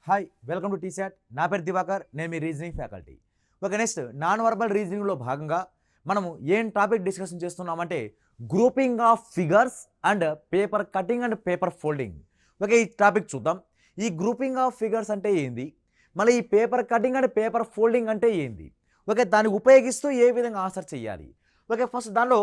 Hi welcome to T-SAT. నా పేరు దివాకర్, నేను మీ reasoning faculty. Okay, next non verbal రీజనింగ్లో భాగంగా మనము ఏం టాపిక్ డిస్కషన్ చేస్తున్నామంటే grouping of figures and paper cutting and paper folding. Okay, ఈ టాపిక్ చూద్దాం. ఈ గ్రూపింగ్ ఆఫ్ ఫిగర్స్ అంటే ఏంది, మళ్ళీ ఈ paper cutting and paper folding అంటే ఏంది, ఓకే దాన్ని ఉపయోగిస్తూ ఏ విధంగా ఆన్సర్ చేయాలి. ఓకే, ఫస్ట్ దానిలో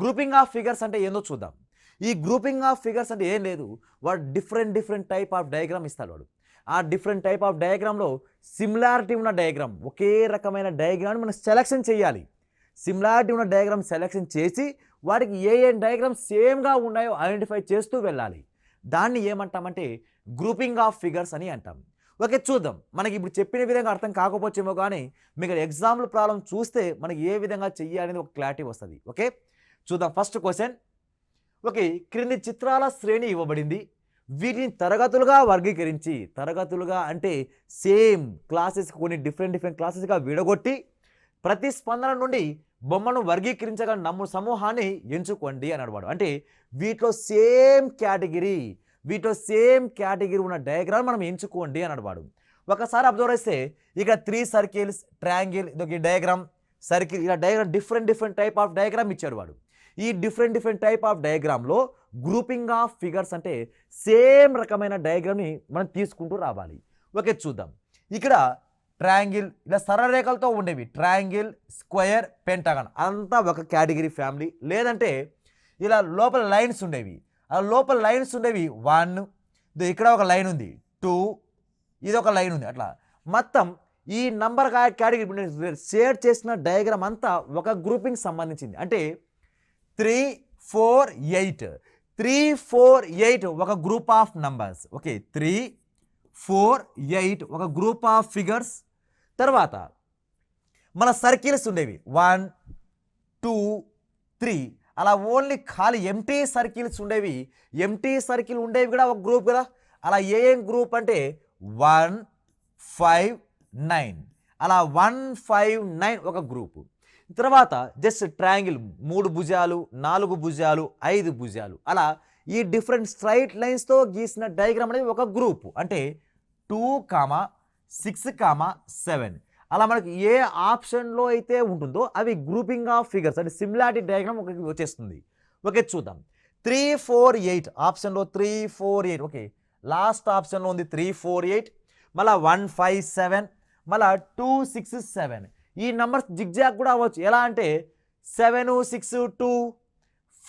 గ్రూపింగ్ ఆఫ్ ఫిగర్స్ అంటే ఏందో చూద్దాం. ఈ గ్రూపింగ్ ఆఫ్ ఫిగర్స్ అంటే ఏం లేదు, వాడు డిఫరెంట్ టైప్ ఆఫ్ డయాగ్రామ్ ఇస్తాడు. వాడు ఆ డిఫరెంట్ టైప్ ఆఫ్ డయాగ్రామ్లో సిమిలారిటీ ఉన్న డయాగ్రామ్, ఒకే రకమైన డయాగ్రామ్ని మనం సెలెక్షన్ చేయాలి. సిమిలారిటీ ఉన్న డయాగ్రామ్ సెలెక్షన్ చేసి వాటికి ఏ డయాగ్రామ్ సేమ్గా ఉన్నాయో ఐడెంటిఫై చేస్తూ వెళ్ళాలి. దాన్ని ఏమంటామంటే గ్రూపింగ్ ఆఫ్ ఫిగర్స్ అని అంటాం. ఓకే, చూద్దాం. మనకి ఇప్పుడు చెప్పిన విధంగా అర్థం కాకపోవచ్చేమో కానీ మీకు ఎగ్జాంపుల్ ప్రాబ్లం చూస్తే మనకి ఏ విధంగా చెయ్యాలనేది ఒక క్లారిటీ వస్తుంది. ఓకే, చూద్దాం. First question. ఓకే, క్రింది చిత్రాల శ్రేణి ఇవ్వబడింది. వీటిని తరగతులుగా వర్గీకరించి, తరగతులుగా అంటే సేమ్ క్లాసెస్ కొన్ని డిఫరెంట్ క్లాసెస్గా విడగొట్టి ప్రతిస్పందన నుండి బొమ్మను వర్గీకరించగల సమూహాన్ని ఎంచుకోండి అని అడవాడు. అంటే వీటిలో సేమ్ కేటగిరీ ఉన్న డయాగ్రామ్ మనం ఎంచుకోండి అని అడవాడు. ఒకసారి అబ్జర్వ్ చేస్తే ఇక 3 సర్కిల్స్, ట్రయాంగిల్, ఇదొక డయాగ్రామ్, సర్కిల్, ఇలా diagram different type of diagram ఇచ్చాడు వాడు. ఈ డిఫరెంట్ టైప్ ఆఫ్ డయాగ్రామ్లో గ్రూపింగ్ ఆఫ్ ఫిగర్స్ అంటే సేమ్ రకమైన డయాగ్రామ్ని మనం తీసుకుంటూ రావాలి. ఓకే, చూద్దాం. ఇక్కడ ట్రయాంగిల్, ఇలా సరళ రేఖలతో ఉండేవి, ట్రయాంగిల్, స్క్వేర్, పెంటగాన్ అంతా ఒక కేటగిరీ ఫ్యామిలీ. లేదంటే ఇలా లోపల లైన్స్ ఉండేవి, ఆ లోపల లైన్స్ ఉండేవి 1, ఇక్కడ ఒక లైన్ ఉంది 2, ఇది ఒక లైన్ ఉంది. అట్లా మొత్తం ఈ నంబర్ కేటగిరీ షేర్ చేసిన డయాగ్రామ్ అంతా ఒక గ్రూపింగ్ సంబంధించింది. అంటే 3, 4, 8 3, 4, 8 ఒక గ్రూప్ ఆఫ్ నంబర్స్. ఓకే, 3, 4, 8 ఒక గ్రూప్ ఆఫ్ ఫిగర్స్. తర్వాత మన సర్కిల్స్ ఉండేవి 1, 2, 3 అలా ఓన్లీ ఖాళీ ఎంటీ సర్కిల్స్ ఉండేవి. ఎంటీ సర్కిల్ ఉండేవి కూడా ఒక గ్రూప్ కదా. అలా ఏం గ్రూప్ అంటే 1, 5, 9 అలా 1, 5, 9 ఒక గ్రూపు. తర్వాత జస్ట్ ట్రయాంగిల్ 3 భుజాలు, 4 భుజాలు, 5 భుజాలు, అలా ఈ డిఫరెంట్ స్ట్రైట్ లైన్స్తో గీసిన డయాగ్రామ్ అనేది ఒక గ్రూప్. అంటే 2, 6, 7 అలా మనకి ఏ ఆప్షన్లో అయితే ఉంటుందో అవి గ్రూపింగ్ ఆఫ్ ఫిగర్స్ అంటే సిమిలారిటీ డయాగ్రామ్ ఒకటి వచ్చేస్తుంది. ఓకే, చూద్దాం. 3, 4, 8 ఆప్షన్లో 3, 4, 8. ఓకే, లాస్ట్ ఆప్షన్లో ఉంది 3, 4, 8, మళ్ళీ 1, 5, 7, మళ్ళీ 2, 6, 7. ఈ నంబర్స్ జిగ్జాగ్ కూడా అవ్వచ్చు. ఎలా అంటే 7, 6, 2,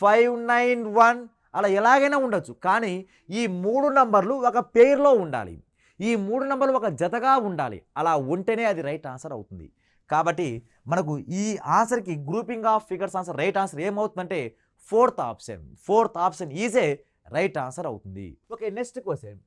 5, 9, 1 అలా ఎలాగైనా ఉండొచ్చు. కానీ ఈ 3 నంబర్లు ఒక పెయిర్లో ఉండాలి, ఈ 3 నంబర్లు ఒక జతగా ఉండాలి. అలా ఉంటేనే అది రైట్ ఆన్సర్ అవుతుంది. కాబట్టి మనకు ఈ ఆన్సర్కి grouping of figures answer right answer ఏమవుతుందంటే fourth option is a right answer అవుతుంది. Okay, next question.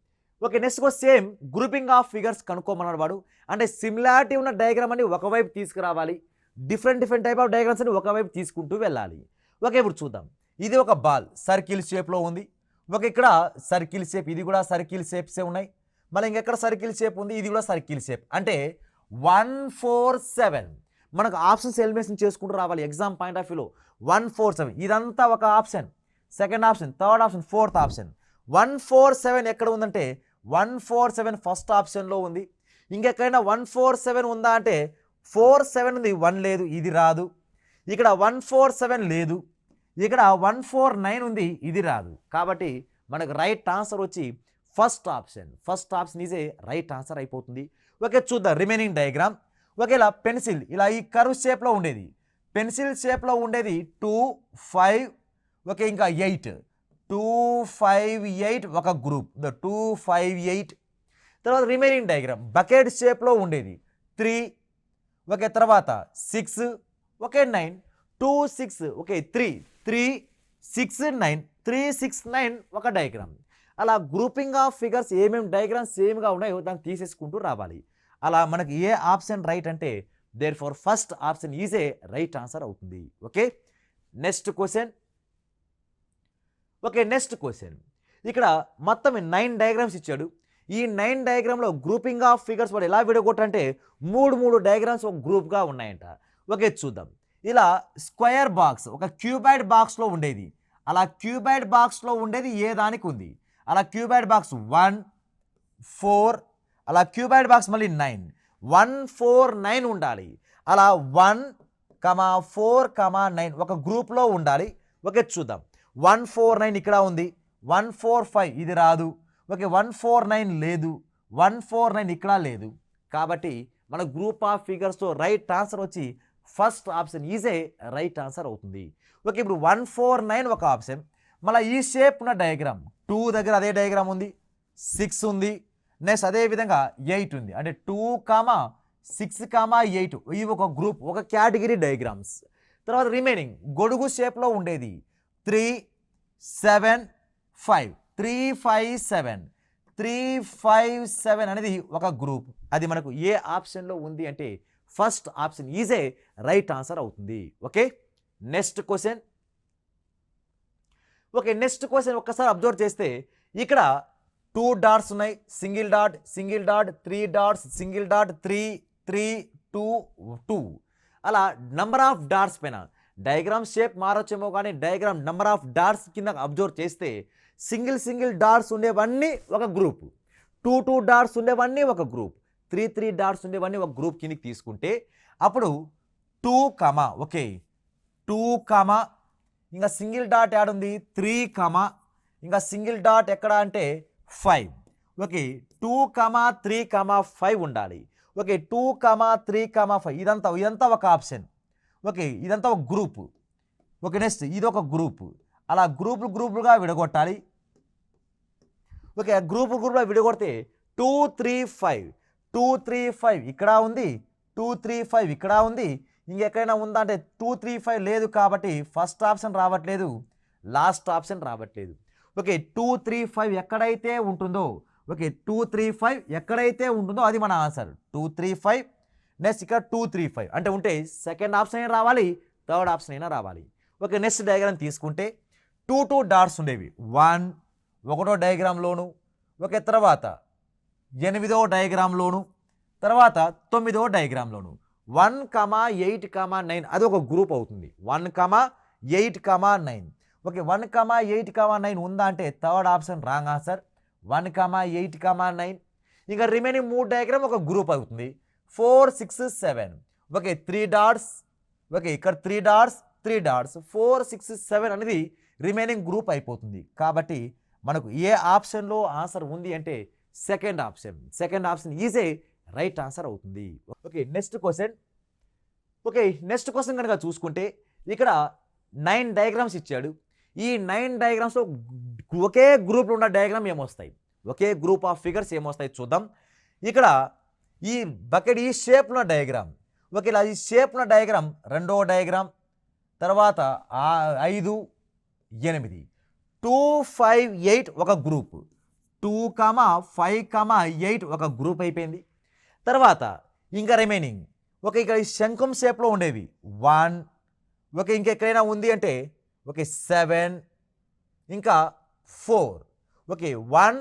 Same grouping of figures కనుక్కోమన్నాడు వాడు. అంటే సిమిలారిటీ ఉన్న డయాగ్రామ్ అని ఒకవైపు తీసుకురావాలి, డిఫరెంట్ టైప్ ఆఫ్ డయాగ్రామ్స్ అని ఒకవైపు తీసుకుంటూ వెళ్ళాలి. ఓకే, ఇప్పుడు చూద్దాం. ఇది ఒక బాల్ సర్కిల్ షేప్లో ఉంది. ఓకే, ఇక్కడ సర్కిల్ షేప్, ఇది కూడా సర్కిల్ షేప్సే ఉన్నాయి. మళ్ళీ ఇంకెక్కడ సర్కిల్ షేప్ ఉంది, ఇది కూడా సర్కిల్ షేప్. అంటే 1, 4, 7 మనకు ఆప్షన్స్ ఎలిమినేషన్ చేసుకుంటూ రావాలి ఎగ్జామ్ పాయింట్ ఆఫ్ వ్యూలో. 1, 4, 7 ఇదంతా ఒక option, second option, third option, fourth option. 1, 4, 7 ఎక్కడ ఉందంటే 1, 4, 7 ఫస్ట్ ఆప్షన్లో ఉంది. ఇంకెక్కడైనా 1, 4, 7 ఉందా అంటే 4, 7 ఉంది, 1 లేదు, ఇది రాదు. ఇక్కడ 1, 4, 7 లేదు. ఇక్కడ 1, 4, 9 ఉంది, ఇది రాదు. కాబట్టి మనకు రైట్ ఆన్సర్ వచ్చి first option is a right answer అయిపోతుంది. ఓకే, చూద్దాం రిమైనింగ్ డయాగ్రామ్. ఓకే, ఇలా పెన్సిల్, ఇలా ఈ కర్వ్ షేప్లో ఉండేది, పెన్సిల్ షేప్లో ఉండేది 2, 5, ఓకే ఇంకా 8, 2, 5, 8 ఒక గ్రూప్, 2, 5, 8. తర్వాత రిమైనింగ్ డయాగ్రామ్ బకెట్ షేప్లో ఉండేది 3, ఓకే తర్వాత 6, ఓకే 9, 2, 6, ఓకే 3, 6, 9, 3, 6, 9 ఒక డయాగ్రామ్. అలా గ్రూపింగ్ ఆఫ్ ఫిగర్స్ ఏమేమి డయాగ్రామ్స్ సేమ్గా ఉన్నాయో దాన్ని తీసేసుకుంటూ రావాలి. అలా మనకి ఏ ఆప్షన్ రైట్ అంటే therefore first option is a right answer అవుతుంది. Okay, next question. ఇక్కడ మొత్తం 9 డయాగ్రామ్స్ ఇచ్చాడు. ఈ 9 డయాగ్రామ్లో గ్రూపింగ్ ఆఫ్ ఫిగర్స్ వాడు ఎలా విడగొట్టంటే 3 డయాగ్రామ్స్ ఒక గ్రూప్గా ఉన్నాయంట. ఓకే, చూద్దాం. ఇలా స్క్వేర్ బాక్స్ ఒక క్యూబాయిడ్ బాక్స్లో ఉండేది, అలా క్యూబాయిడ్ బాక్స్లో ఉండేది ఏ దానికి ఉంది. అలా క్యూబాయిడ్ బాక్స్ 1, 4 అలా క్యూబాయిడ్ బాక్స్ మళ్ళీ 9 1 4 9 ఉండాలి. అలా 1 4 9 ఒక గ్రూప్లో ఉండాలి. ఓకే చూద్దాం. 1 4 9 ఇక్కడ ఉంది. 1 4 5 ఇది రాదు. ఓకే 1 4 9 లేదు. 1 4 9 ఇక్కడ లేదు. కాబట్టి మన గ్రూప్ ఆఫ్ ఫిగర్స్తో రైట్ ఆన్సర్ వచ్చి ఫస్ట్ ఆప్షన్ ఈజే రైట్ ఆన్సర్ అవుతుంది. ఓకే ఇప్పుడు 1 4 9 ఒక ఆప్షన్. మళ్ళీ ఈ షేప్ ఉన్న డయాగ్రామ్ 2 దగ్గర అదే డయాగ్రామ్ ఉంది, 6 ఉంది, నెక్స్ట్ అదేవిధంగా 8 ఉంది. అంటే 2 6 8 ఇవి ఒక గ్రూప్, ఒక కేటగిరీ డయాగ్రామ్స్. తర్వాత రిమైనింగ్ గొడుగు షేప్లో ఉండేది 3 7 5 3 5 7 3 5 7 అనేది ఒక గ్రూప్. అది మనకు ఏ ఆప్షన్లో ఉంది అంటే ఫస్ట్ ఆప్షన్ ఈజే రైట్ ఆన్సర్ అవుతుంది. Okay next question. Okay next question ఒక్కసారి అబ్జర్వ్ చేస్తే ఇక్కడ 2 డాట్స్ ఉన్నాయి, single dot 3 dots single dot 3 3 2 2 అలా నంబర్ ఆఫ్ డాట్స్ పైన డయాగ్రామ్ షేప్ మారొచ్చేమో కానీ డయాగ్రామ్ నంబర్ ఆఫ్ డాట్స్ కింద అబ్జర్వ్ చేస్తే సింగిల్ డాట్స్ ఉండేవన్నీ ఒక గ్రూప్, 2 డాట్స్ ఉండేవన్నీ ఒక గ్రూప్, 3 డాట్స్ ఉండేవన్నీ ఒక గ్రూప్ కిందకి తీసుకుంటే అప్పుడు 2 ఓకే 2 ఇంకా సింగిల్ డాట్ యాడ్ ఉంది 3 ఇంకా సింగిల్ డాట్ ఎక్కడ అంటే 5. ఓకే 2 3 5 ఉండాలి. ఓకే 2 3 5 ఇదంతా ఒక ఆప్షన్. ఓకే ఇదంతా ఒక గ్రూప్. ఓకే నెక్స్ట్ ఇది ఒక గ్రూప్. అలా గ్రూపులుగా విడగొట్టాలి. ఓకే గ్రూపులుగా విడగొడితే 2 3 5 ఇక్కడ ఉంది, 2 3 5 ఇక్కడ ఉంది. ఇంకెక్కడైనా ఉందా అంటే 2 3 5 లేదు. కాబట్టి ఫస్ట్ ఆప్షన్ రావట్లేదు, లాస్ట్ ఆప్షన్ రావట్లేదు. ఓకే 2 3 5 ఎక్కడైతే ఉంటుందో, ఓకే 2 3 5 ఎక్కడైతే ఉంటుందో అది మన ఆన్సర్. 2 3 5 నెక్స్ట్ ఇక్కడ 2 3 5 అంటే ఉంటే సెకండ్ ఆప్షన్ అయినా రావాలి, థర్డ్ ఆప్షన్ అయినా రావాలి. ఓకే నెక్స్ట్ డయాగ్రామ్ తీసుకుంటే 2 డాట్స్ ఉండేవి 1వ డయాగ్రామ్లోను, ఓకే తర్వాత 8వ డయాగ్రామ్లోను, తర్వాత 9వ డయాగ్రామ్లోను 1 8 9 అది ఒక గ్రూప్ అవుతుంది. 1 8 9 ఓకే 1 8 9 ఉందా అంటే థర్డ్ ఆప్షన్ రాంగ్ ఆన్సర్. 1 8 9 ఇంకా రిమైనింగ్ 3 డయాగ్రామ్ ఒక గ్రూప్ అవుతుంది. 4 6 7 ఓకే 3 డాట్స్, ఓకే ఇక్కడ 3 డాట్స్ 4 6 7 అనేది రిమైనింగ్ గ్రూప్ అయిపోతుంది. కాబట్టి మనకు ఏ ఆప్షన్లో ఆన్సర్ ఉంది అంటే సెకండ్ ఆప్షన్ ఈజే రైట్ ఆన్సర్ అవుతుంది. ఓకే నెక్స్ట్ క్వశ్చన్ కనుక చూసుకుంటే ఇక్కడ 9 డయాగ్రామ్స్ ఇచ్చాడు. ఈ 9 డయాగ్రామ్స్లో ఒకే గ్రూప్లో ఉన్న డయాగ్రామ్ ఏమొస్తాయి, ఒకే గ్రూప్ ఆఫ్ ఫిగర్స్ ఏమొస్తాయి చూద్దాం. ఇక్కడ ఈ బకెట్ ఈ షేప్ ఉన్న డయాగ్రామ్, ఓకే ఇలా ఈ షేప్ ఉన్న డయాగ్రామ్ 2వ డయాగ్రామ్, తర్వాత 5 8 2 5 8 ఒక గ్రూప్, 2 5 8 ఒక గ్రూప్ అయిపోయింది. తర్వాత ఇంకా రిమైనింగ్ ఓకే ఇక్కడ శంఖం షేప్లో ఉండేవి 1 ఓకే ఇంకెక్కడైనా ఉంది అంటే ఓకే 7 ఇంకా 4 ఓకే 1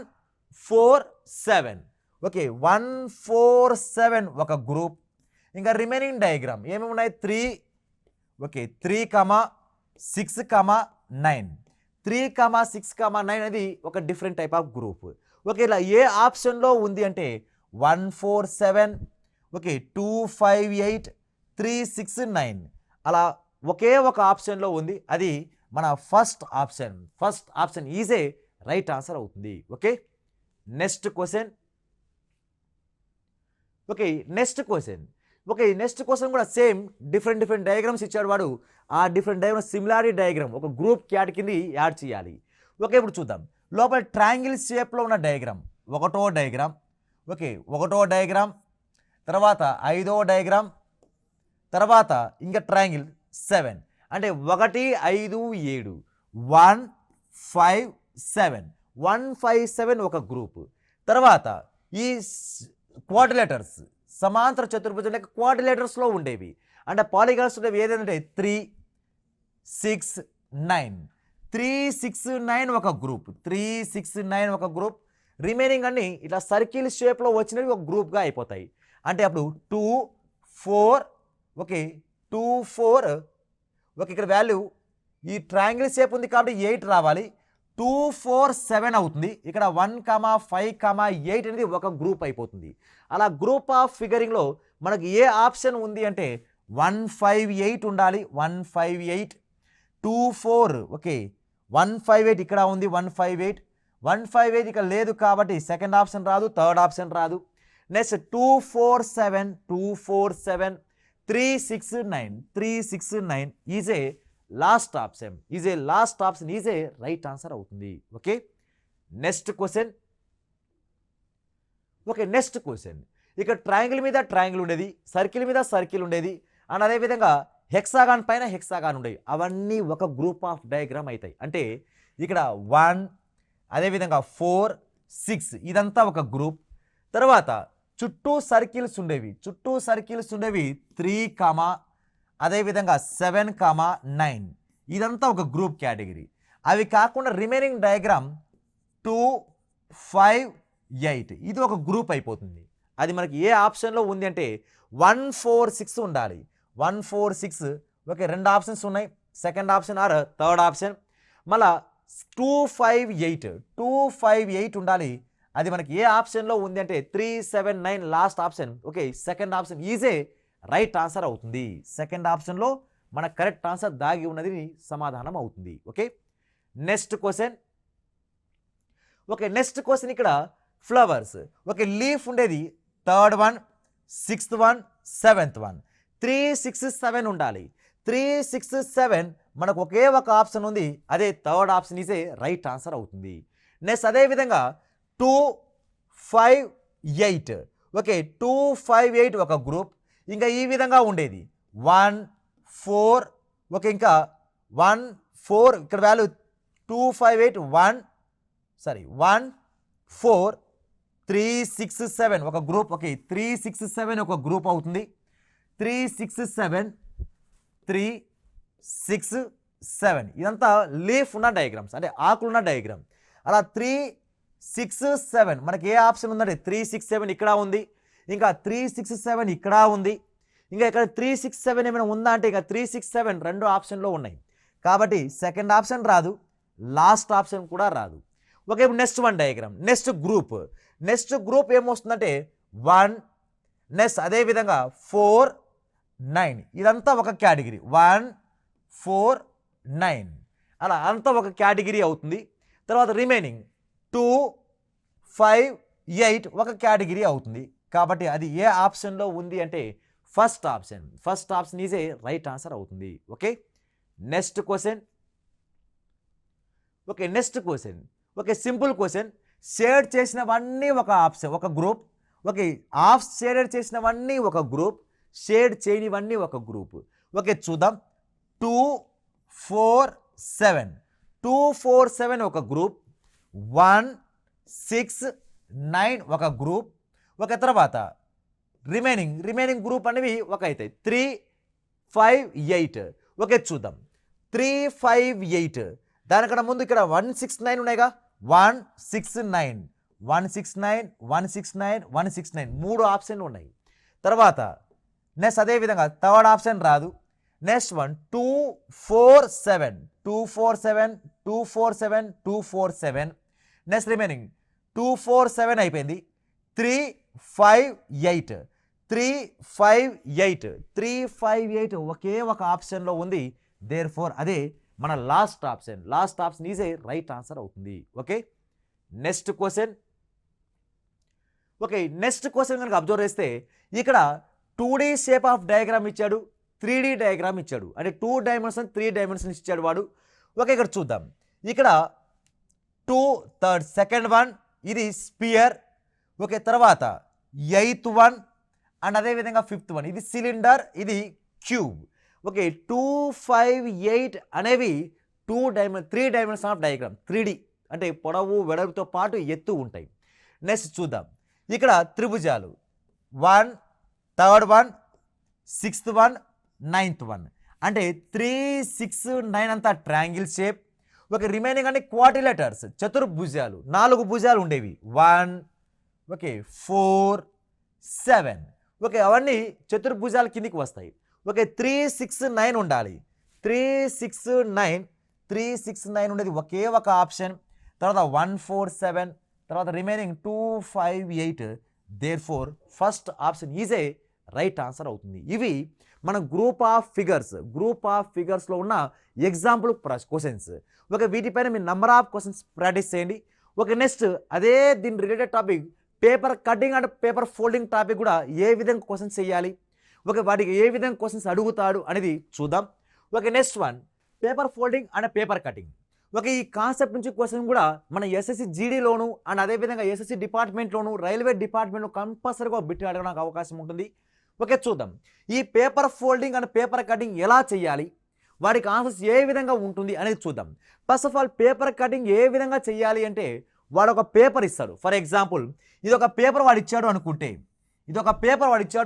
4 7 ఓకే 1 4 7 ఒక గ్రూప్. ఇంకా రిమైనింగ్ డయాగ్రామ్ ఏమేమి ఉన్నాయి 3 ఓకే 3 6 9 3 6 9 అనేది ఒక different type of group. Okay ఇలా ఏ ఆప్షన్లో ఉంది అంటే 1 4 7 ఓకే 2 5 8 3 6 9 అలా ఒకే ఒక ఆప్షన్లో ఉంది. అది మన ఫస్ట్ ఆప్షన్ ఈజే రైట్ ఆన్సర్ అవుతుంది. ఓకే నెక్స్ట్ క్వశ్చన్ కూడా సేమ్ డిఫరెంట్ డయాగ్రామ్స్ ఇచ్చాడు వాడు. ఆ డిఫరెంట్ డయాగ్రామ్ సిమిలారిటీ డయాగ్రామ్ ఒక గ్రూప్ క్యాట్ కింద యాడ్ చేయాలి. ఓకే ఇప్పుడు చూద్దాం. లోపల ట్రయాంగిల్ షేప్లో ఉన్న డయాగ్రామ్ 1వ డయాగ్రామ్, ఓకే 1వ డయాగ్రామ్, తర్వాత 5వ డయాగ్రామ్, తర్వాత ఇంకా ట్రయాంగిల్ 7 అంటే 1 5 7 1 5 7 1 5 7 ఒక గ్రూప్. తర్వాత ఈ క్వాడ్రిలేటర్స్ సమాంతర చతుర్భుజం లేక క్వాడ్రిలేటర్స్లో ఉండేవి అంటే పాలిగాన్స్ ఉండేవి ఏదంటే 3 6 9 3 6 9 ఒక గ్రూప్, 3 6 9 ఒక గ్రూప్. రిమైనింగ్ అన్ని ఇట్లా సర్కిల్ షేప్లో వచ్చినవి ఒక గ్రూప్గా అయిపోతాయి. అంటే అప్పుడు 2 4 ఓకే 2 4 ఓకే ఇక్కడ వాల్యూ ఈ ట్రయాంగిల్ షేప్ ఉంది కాబట్టి 8 రావాలి. 2 4 7 అవుతుంది. ఇక్కడ 1 5 8 అనేది ఒక గ్రూప్ అయిపోతుంది. అలా గ్రూప్ ఆఫ్ ఫిగరింగ్లో మనకు ఏ ఆప్షన్ ఉంది అంటే 158 ఉండాలి. 158 2 4 ఓకే 158 ఇక్కడ ఉంది. 158 ఇక్కడ లేదు కాబట్టి సెకండ్ ఆప్షన్ రాదు, థర్డ్ ఆప్షన్ రాదు. Next 247 369 is a last option, is a right answer అవుతుంది. Okay next question. ఇక్కడ ట్రయాంగిల్ మీద ట్రయాంగిల్ ఉండేది, సర్కిల్ మీద సర్కిల్ ఉండేది, అండ్ అదేవిధంగా హెక్సాగాన్ పైన హెక్సాగాన్ ఉండేవి. అవన్నీ ఒక గ్రూప్ ఆఫ్ డయాగ్రామ్ అవుతాయి. అంటే ఇక్కడ 1 అదేవిధంగా 4 6 ఇదంతా ఒక గ్రూప్. తర్వాత చుట్టూ సర్కిల్స్ ఉండేవి 3 అదేవిధంగా 7 9 ఇదంతా ఒక గ్రూప్ కేటగిరీ. అవి కాకుండా రిమైనింగ్ డయాగ్రామ్ 2 5 8 ఇది ఒక గ్రూప్ అయిపోతుంది. అది మనకి ఏ ఆప్షన్లో ఉంది అంటే 1 4 6 ఉండాలి. 1 4 6 ఓకే రెండు ఆప్షన్స్ ఉన్నాయి, second option or third option. మళ్ళా 2 5 8 ఉండాలి. అది మనకి ఏ ఆప్షన్లో ఉంది అంటే 3 7 9 last option. Okay second option ఈజే రైట్ ఆన్సర్ అవుతుంది. సెకండ్ ఆప్షన్లో మన కరెక్ట్ ఆన్సర్ దాగి ఉన్నది సమాధానం అవుతుంది. Okay next question. ఇక్కడ ఫ్లవర్స్ ఓకే లీఫ్ ఉండేది third one, sixth one, seventh one. 3 6 7 ఉండాలి. 3 6 7 మనకు ఒకే ఒక ఆప్షన్ ఉంది, అదే థర్డ్ ఆప్షన్ ఈజే రైట్ ఆన్సర్ అవుతుంది. నెక్స్ట్ అదేవిధంగా 2 5 8 ఓకే 2 5 8 ఒక గ్రూప్. ఇంకా ఈ విధంగా ఉండేది 1 4 ఓకే ఇంకా 1 4 ఇక్కడ వాల్యూ 2 5 8 1 4 3 6 7 ఒక గ్రూప్. ఓకే 3 6 7 ఒక గ్రూప్ అవుతుంది. 3 6 7 3 6 7 ఇదంతా లీఫ్ ఉన్న డయాగ్రామ్స్, అంటే ఆకులున్న డయాగ్రామ్. అలా 3 6 7 మనకి ఏ ఆప్షన్ ఉందంటే 3 6 7 ఇక్కడ ఉంది, ఇంకా 3 6 7 ఇక్కడ ఉంది, ఇంకా ఇక్కడ 3 6 7 ఏమైనా ఉందా అంటే ఇంకా 3 6 7 రెండు ఆప్షన్లో ఉన్నాయి. కాబట్టి సెకండ్ ఆప్షన్ రాదు, లాస్ట్ ఆప్షన్ కూడా రాదు. ఓకే ఇప్పుడు next one diagram. Next group ఏమొస్తుందంటే 1 నెక్స్ట్ అదేవిధంగా 4 9 ఇదంతా ఒక కేటగిరీ. 1 4 9 అలా అంతా ఒక కేటగిరీ అవుతుంది. తర్వాత రిమైనింగ్ 2 5 8 ఒక కేటగిరీ అవుతుంది. కాబట్టి అది ఏ ఆప్షన్లో ఉంది అంటే first option is a right answer అవుతుంది. Okay next question. Okay simple question. Shade చేసినవన్నీ ఒక ఆప్షన్ ఒక గ్రూప్. ఓకే హాఫ్ షేడెడ్ చేసినవన్నీ ఒక గ్రూప్, షేడ్ చేయనివన్నీ ఒక గ్రూప్. ఓకే చూద్దాం. 2 4 7 ఒక గ్రూప్. 1 6 9 ఒక గ్రూప్. ఒక తర్వాత రిమైనింగ్ గ్రూప్ అనేవి ఒక అవుతాయి 3 5 8. ఓకే చూద్దాం. 3 5 8 దానికన్నా ముందు ఇక్కడ 1 6 9 ఉన్నాయిగా. 1 6 9 1 6 9 1 6 9 1 6 9 మూడు ఆప్షన్లు ఉన్నాయి. తర్వాత నెక్స్ట్ అదేవిధంగా థర్డ్ ఆప్షన్ రాదు. నెక్స్ట్ వన్ 2 4 7 నెక్స్ట్ రిమైనింగ్ 2 4 7 అయిపోయింది. 3 5 8 ఒకే ఒక ఆప్షన్లో ఉంది. దేర్ ఫోర్ అదే మన last option is a right answer అవుతుంది. ఓకే నెక్స్ట్ క్వశ్చన్ కనుక అబ్జర్వ్ చేస్తే ఇక్కడ 2D షేప్ ఆఫ్ డయాగ్రామ్ ఇచ్చాడు, 3D డయాగ్రామ్ ఇచ్చాడు, అంటే 2 డైమెన్షన్ 3 డైమెన్షన్ ఇచ్చాడు వాడు. ఓకే ఇక్కడ చూద్దాం. ఇక్కడ 2 థర్డ్ సెకండ్ వన్ ఇది స్పియర్. ఓకే తర్వాత 8th వన్ అండ్ అదేవిధంగా 5th వన్ ఇది సిలిండర్, ఇది క్యూబ్. ఓకే 2 5 8 అనేవి 3 డైమెన్షన్ ఆఫ్ డయాగ్రామ్ 3D అంటే పొడవు వెడల్పుతో పాటు ఎత్తు ఉంటాయి. నెక్స్ట్ చూద్దాం. ఇక్కడ త్రిభుజాలు 1 third one 6th one 9th one అంటే 3 6 9 అంతా ట్రయాంగిల్ షేప్. ఓకే రిమైనింగ్ అన్ని క్వాడ్రిలేటర్స్ చతుర్భుజాలు 4 భుజాలు ఉండేవి. 1 ఓకే 4 7 ఓకే అవన్నీ చతుర్భుజాల కిందికి వస్తాయి. ఓకే 3 6 9 ఉండాలి. 3 6 9 ఉండేది ఒకే ఒక ఆప్షన్. తర్వాత 147, తర్వాత remaining 258. Therefore first option is a right answer అవుతుంది. ఇవి మన గ్రూప్ ఆఫ్ ఫిగర్స్లో ఉన్న ఎగ్జాంపుల్ క్వశ్చన్స్. ఓకే, వీటిపైన మీరు నంబర్ ఆఫ్ క్వశ్చన్స్ ప్రాక్టీస్ చేయండి. ఓకే, నెక్స్ట్ అదే దీని related topic paper cutting and paper folding topic కూడా ఏ విధంగా క్వశ్చన్స్ చేయాలి, ఓకే వాటికి ఏ విధంగా క్వశ్చన్స్ అడుగుతాడు అనేది చూద్దాం. Okay, next one paper folding and paper cutting. Okay, ఈ కాన్సెప్ట్ నుంచి క్వశ్చన్ కూడా మన ఎస్ఎస్సి జీడీలోను అండ్ అదేవిధంగా ఎస్ఎస్సి డిపార్ట్మెంట్లోను రైల్వే డిపార్ట్మెంట్లో కంపల్సరీగా బిట్ అడగడానికి అవకాశం ఉంటుంది. ఓకే, చూద్దాం ఈ paper folding and paper cutting ఎలా చేయాలి, వాటికి ఆన్సర్స్ ఏ విధంగా ఉంటుంది అనేది చూద్దాం. First of all paper cutting ఏ విధంగా చేయాలి అంటే వాడు ఒక పేపర్ ఇస్తాడు. ఫర్ ఎగ్జాంపుల్ ఇది ఒక పేపర్ వాడు ఇచ్చాడు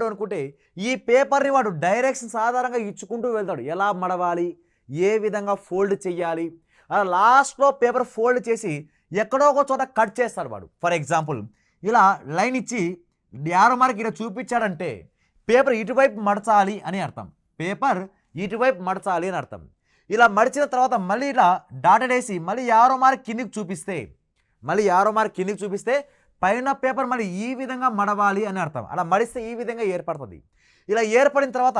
అనుకుంటే ఈ పేపర్ని వాడు డైరెక్షన్స్ ఆధారంగా ఇచ్చుకుంటూ వెళ్తాడు. ఎలా మడవాలి, ఏ విధంగా ఫోల్డ్ చేయాలి, అలా లాస్ట్లో పేపర్ ఫోల్డ్ చేసి ఎక్కడో ఒక చోట కట్ చేస్తాడు వాడు. ఫర్ ఎగ్జాంపుల్ ఇలా లైన్ ఇచ్చి యారో మార్క్ ఇలా చూపించాడంటే పేపర్ ఇటువైపు మడచాలి అని అర్థం. ఇలా మడిచిన తర్వాత మళ్ళీ ఇలా డాటెడ్ వేసి మళ్ళీ యారో మార్క్ కిందికి చూపిస్తే పైన పేపర్ మళ్ళీ ఈ విధంగా మడవాలి అని అర్థం. అలా మడిస్తే ఈ విధంగా ఏర్పడుతుంది. ఇలా ఏర్పడిన తర్వాత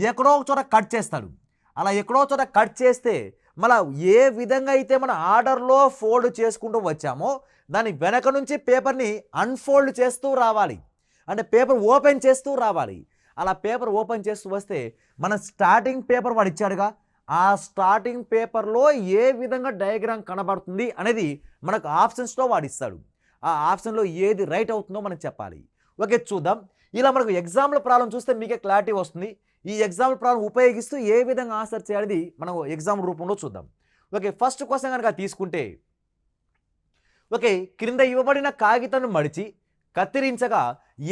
ఎక్కడో ఒక చోట కట్ చేస్తాడు. అలా ఎక్కడో చోట కట్ చేస్తే మళ్ళీ ఏ విధంగా అయితే మన ఆర్డర్లో ఫోల్డ్ చేసుకుంటూ వచ్చామో దాని వెనక నుంచి పేపర్ని అన్ఫోల్డ్ చేస్తూ రావాలి, అంటే పేపర్ ఓపెన్ చేస్తూ రావాలి. అలా పేపర్ ఓపెన్ చేస్తూ వస్తే మన స్టార్టింగ్ పేపర్ వాడు ఇచ్చాడుగా, ఆ స్టార్టింగ్ పేపర్లో ఏ విధంగా డయాగ్రామ్ కనబడుతుంది అనేది మనకు ఆప్షన్స్లో వాడు ఇస్తాడు. ఆ ఆప్షన్లో ఏది రైట్ అవుతుందో మనకు చెప్పాలి. ఓకే, చూద్దాం. ఇలా మనకు ఎగ్జాంపుల్ ప్రాబ్లం చూస్తే మీకే క్లారిటీ వస్తుంది. ఈ ఎగ్జాంపుల్ ప్రాబ్లం ఉపయోగిస్తూ ఏ విధంగా ఆన్సర్ చేయాలి మనం ఎగ్జామ్ రూపంలో చూద్దాం. ఓకే, ఫస్ట్ క్వశ్చన్ కనుక తీసుకుంటే ఓకే, క్రింద ఇవ్వబడిన కాగితాన్ని మడిచి కత్తిరించగా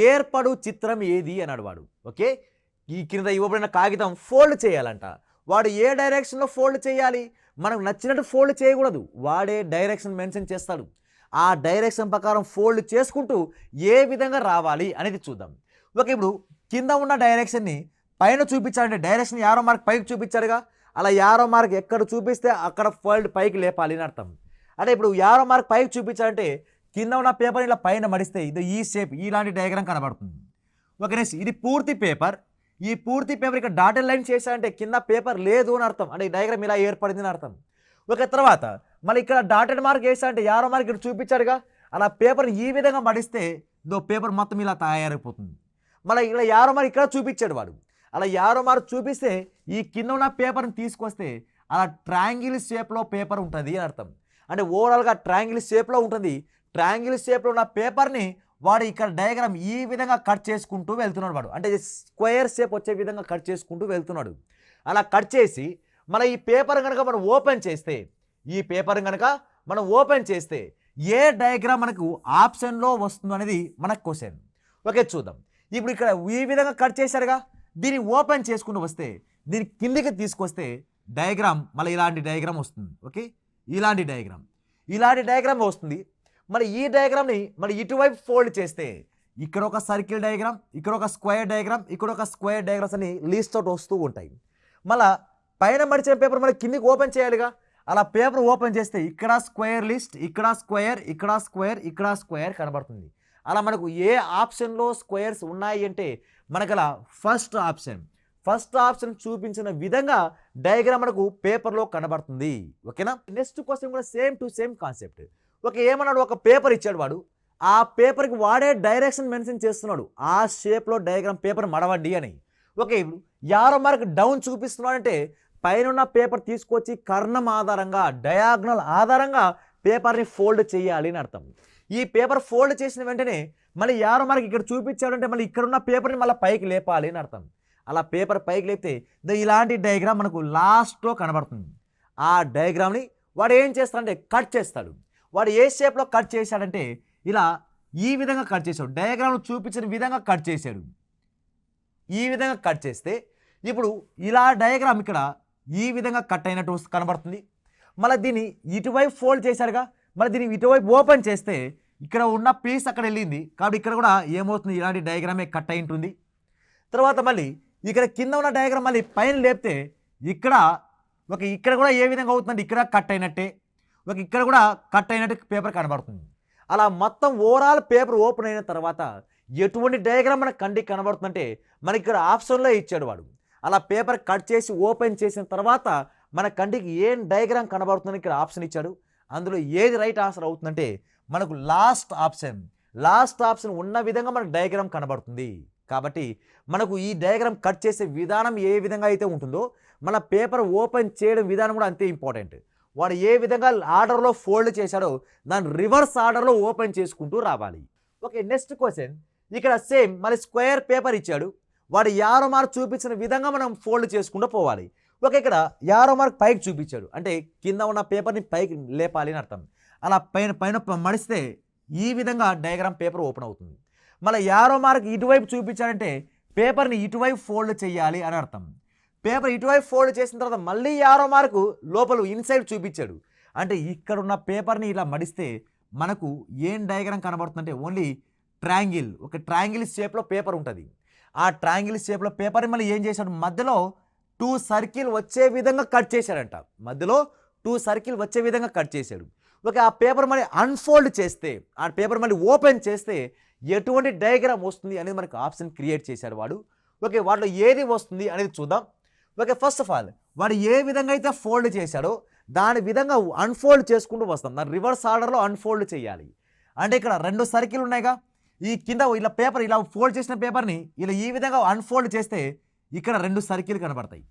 ఏర్పడు చిత్రం ఏది అని అడిగాడు. ఓకే, ఈ క్రింద ఇవ్వబడిన కాగితం ఫోల్డ్ చేయాలంట. వాడు ఏ డైరెక్షన్లో ఫోల్డ్ చేయాలి, మనకు నచ్చినట్టు ఫోల్డ్ చేయకూడదు, వాడే డైరెక్షన్ మెన్షన్ చేస్తాడు. ఆ డైరెక్షన్ ప్రకారం ఫోల్డ్ చేసుకుంటూ ఏ విధంగా రావాలి అనేది చూద్దాం. ఓకే, ఇప్పుడు కింద ఉన్న డైరెక్షన్ని పైన చూపించాలంటే డైరెక్షన్ యారో మార్క్ పైకి చూపించాడుగా, అలా యారో మార్క్ ఎక్కడ చూపిస్తే అక్కడ ఫోల్డ్ పైకి లేపాలి అని అర్థం. అంటే ఇప్పుడు యారో మార్క్ పైకి చూపించాలంటే కింద ఉన్న పేపర్ ఇలా పైన మడిస్తే ఇది ఈ షేప్ ఇలాంటి డయాగ్రామ్ కనబడుతుంది. ఓకే, నెక్స్ట్ ఇది పూర్తి పేపర్. ఈ పూర్తి పేపర్ ఇక్కడ డాటెడ్ లైన్ చేశారంటే కింద పేపర్ లేదు అని అర్థం, అంటే ఈ డయాగ్రామ్ ఇలా ఏర్పడింది అని అర్థం. ఓకే, తర్వాత మళ్ళీ ఇక్కడ డాటెడ్ మార్క్ వేసారంటే యారో మార్క్ ఇక్కడ చూపించాడుగా, అలా పేపర్ ఈ విధంగా మడిస్తే పేపర్ మొత్తం ఇలా తయారైపోతుంది. మళ్ళీ ఇలా యారో మార్క్ ఇక్కడ చూపించాడు వాడు, అలా యారో మార్క్ చూపిస్తే ఈ కింద ఉన్న పేపర్ని తీసుకొస్తే అలా ట్రయాంగిల్ షేప్లో పేపర్ ఉంటుంది అని అర్థం. అంటే ఓవరాల్గా ట్రయాంగిల్ షేప్లో ఉంటుంది. ట్రయాంగిల్ షేప్లో ఉన్న పేపర్ని వాడు ఇక్కడ డయాగ్రామ్ ఈ విధంగా కట్ చేసుకుంటూ వెళ్తున్నాడు వాడు, అంటే స్క్వేర్ షేప్ వచ్చే విధంగా కట్ చేసుకుంటూ వెళ్తున్నాడు. అలా కట్ చేసి మన ఈ పేపర్ కనుక మనం ఓపెన్ చేస్తే ఏ డయాగ్రామ్ మనకు ఆప్షన్లో వస్తుందో అనేది మనకు క్వశ్చన్. ఓకే, చూద్దాం. ఇప్పుడు ఇక్కడ ఈ విధంగా కట్ చేశారుగా, దీన్ని ఓపెన్ చేసుకుంటూ వస్తే దీన్ని కిందికి తీసుకొస్తే డయాగ్రామ్ మళ్ళీ ఇలాంటి డయాగ్రామ్ వస్తుంది. ఓకే, ఇలాంటి డయాగ్రామ్ వస్తుంది. మరి ఈ డయాగ్రామ్ని మరి ఇటువైపు ఫోల్డ్ చేస్తే ఇక్కడ ఒక సర్కిల్ డయాగ్రామ్, ఇక్కడ ఒక స్క్వేర్ డయాగ్రామ్, ఇక్కడ ఒక స్క్వేర్ డయాగ్రామ్స్ అని లిస్ట్ అవుట్ వస్తూ ఉంటాయి. మళ్ళీ పైన మడిచిన పేపర్ మళ్ళీ కిందికి ఓపెన్ చేయాలిగా, అలా పేపర్ ఓపెన్ చేస్తే ఇక్కడ స్క్వేర్ లిస్ట్, ఇక్కడ స్క్వేర్ కనబడుతుంది. అలా మనకు ఏ ఆప్షన్లో స్క్వేర్స్ ఉన్నాయి అంటే మనకు అలా ఫస్ట్ ఆప్షన్ చూపించిన విధంగా డయాగ్రామ్ మనకు పేపర్లో కనబడుతుంది. ఓకేనా, నెక్స్ట్ క్వశ్చన్ కూడా same to same concept. Okay, ఏమన్నాడు, ఒక పేపర్ ఇచ్చాడు వాడు, ఆ పేపర్కి వాడే డైరెక్షన్ మెన్షన్ చేస్తున్నాడు, ఆ షేప్లో డయాగ్రామ్ పేపర్ మడవండి అని. ఓకే, ఇప్పుడు యారో మార్క్ డౌన్ చూపిస్తున్నాడంటే పైన ఉన్న పేపర్ తీసుకొచ్చి కర్ణం ఆధారంగా డయాగ్నల్ ఆధారంగా పేపర్ని ఫోల్డ్ చేయాలి అని అర్థం. ఈ పేపర్ ఫోల్డ్ చేసిన వెంటనే మళ్ళీ యారో మార్క్ ఇక్కడ చూపించాడంటే మళ్ళీ ఇక్కడ ఉన్న పేపర్ని మళ్ళీ పైకి లేపాలి అని అర్థం. అలా పేపర్ పైకి లేపితే ఇలాంటి డయాగ్రామ్ మనకు లాస్ట్లో కనబడుతుంది. ఆ డయాగ్రామ్ని వాడు ఏం చేస్తాడంటే కట్ చేస్తాడు. వాడు ఏ షేప్లో కట్ చేశాడంటే ఇలా ఈ విధంగా కట్ చేశాడు, డయాగ్రామ్లో చూపించిన విధంగా కట్ చేశాడు. ఈ విధంగా కట్ చేస్తే ఇప్పుడు ఇలా డయాగ్రామ్ ఇక్కడ ఈ విధంగా కట్ అయినట్టు కనబడుతుంది. మళ్ళీ దీన్ని ఇటువైపు ఫోల్డ్ చేశాడుగా, మళ్ళీ దీన్ని ఇటువైపు ఓపెన్ చేస్తే ఇక్కడ ఉన్న పీస్ అక్కడ వెళ్ళింది కాబట్టి ఇక్కడ కూడా ఏమవుతుంది, ఇలాంటి డయాగ్రామే కట్ అయి ఉంటుంది. తర్వాత మళ్ళీ ఇక్కడ కింద ఉన్న డయాగ్రామ్ మళ్ళీ పైన లేపితే ఇక్కడ కూడా ఏ విధంగా అవుతుందంటే ఇక్కడ కట్ అయినట్టే. ఒక ఇక్కడ కూడా కట్ అయినట్టు పేపర్ కనబడుతుంది. అలా మొత్తం ఓవరాల్ పేపర్ ఓపెన్ అయిన తర్వాత ఎటువంటి డయాగ్రామ్ మన కంటికి కనబడుతుందంటే మనకి ఇక్కడ ఆప్షన్లో ఇచ్చాడు వాడు. అలా పేపర్ కట్ చేసి ఓపెన్ చేసిన తర్వాత మన కంటికి ఏం డయాగ్రామ్ కనబడుతుందని ఇక్కడ ఆప్షన్ ఇచ్చాడు. అందులో ఏది రైట్ ఆన్సర్ అవుతుందంటే మనకు లాస్ట్ ఆప్షన్ ఉన్న విధంగా మనకు డయాగ్రామ్ కనబడుతుంది. కాబట్టి మనకు ఈ డయాగ్రామ్ కట్ చేసే విధానం ఏ విధంగా అయితే ఉంటుందో మన పేపర్ ఓపెన్ చేయడం విధానం కూడా అంతే ఇంపార్టెంట్. వాడు ఏ విధంగా ఆర్డర్లో ఫోల్డ్ చేశాడో దాని రివర్స్ ఆర్డర్లో ఓపెన్ చేసుకుంటూ రావాలి. Okay, next question. ఇక్కడ సేమ్ మళ్ళీ స్క్వేర్ పేపర్ ఇచ్చాడు. వాడు యారో మార్క్ చూపించిన విధంగా మనం ఫోల్డ్ చేసుకుంటూ పోవాలి. ఓకే, ఇక్కడ యారో మార్క్ పైకి చూపించాడు అంటే కింద ఉన్న పేపర్ని పైకి లేపాలి అని అర్థం. అలా పైన మడిస్తే ఈ విధంగా డయాగ్రామ్ పేపర్ ఓపెన్ అవుతుంది. మళ్ళీ యారో మార్క్ ఇటువైపు చూపించాడంటే పేపర్ని ఇటువైపు ఫోల్డ్ చేయాలి అని అర్థం. పేపర్ ఇటువైపు ఫోల్డ్ చేసిన తర్వాత మళ్ళీ యారో మార్కు లోపల ఇన్సైడ్ చూపించాడు అంటే ఇక్కడ ఉన్న పేపర్ని ఇలా మడిస్తే మనకు ఏం డయాగ్రామ్ కనబడుతుందంటే ఓన్లీ ట్రయాంగిల్, ఒక ట్రయాంగిల్ షేప్లో పేపర్ ఉంటుంది. ఆ ట్రయాంగిల్ షేప్లో పేపర్ని మళ్ళీ ఏం చేశాడు, మధ్యలో 2 సర్కిల్ వచ్చే విధంగా కట్ చేశాడంట. మధ్యలో 2 సర్కిల్ వచ్చే విధంగా కట్ చేశాడు. ఓకే, ఆ పేపర్ మళ్ళీ అన్ఫోల్డ్ చేస్తే, ఆ పేపర్ మళ్ళీ ఓపెన్ చేస్తే ఎటువంటి డయాగ్రామ్ వస్తుంది అనేది మనకు ఆప్షన్ క్రియేట్ చేశాడు వాడు. ఓకే, వాటిలో ఏది వస్తుంది అనేది చూద్దాం. ఓకే, ఫస్ట్ ఆఫ్ ఆల్ వాడు ఏ విధంగా అయితే ఫోల్డ్ చేశాడో దాని విధంగా అన్ఫోల్డ్ చేసుకుంటూ వస్తాం. దాని రివర్స్ ఆర్డర్లో అన్ఫోల్డ్ చేయాలి. అంటే ఇక్కడ 2 సర్కిల్ ఉన్నాయిగా, ఈ కింద ఇలా పేపర్ ఇలా ఫోల్డ్ చేసిన పేపర్ని ఇలా ఈ విధంగా అన్ఫోల్డ్ చేస్తే ఇక్కడ 2 సర్కిల్ కనబడతాయి.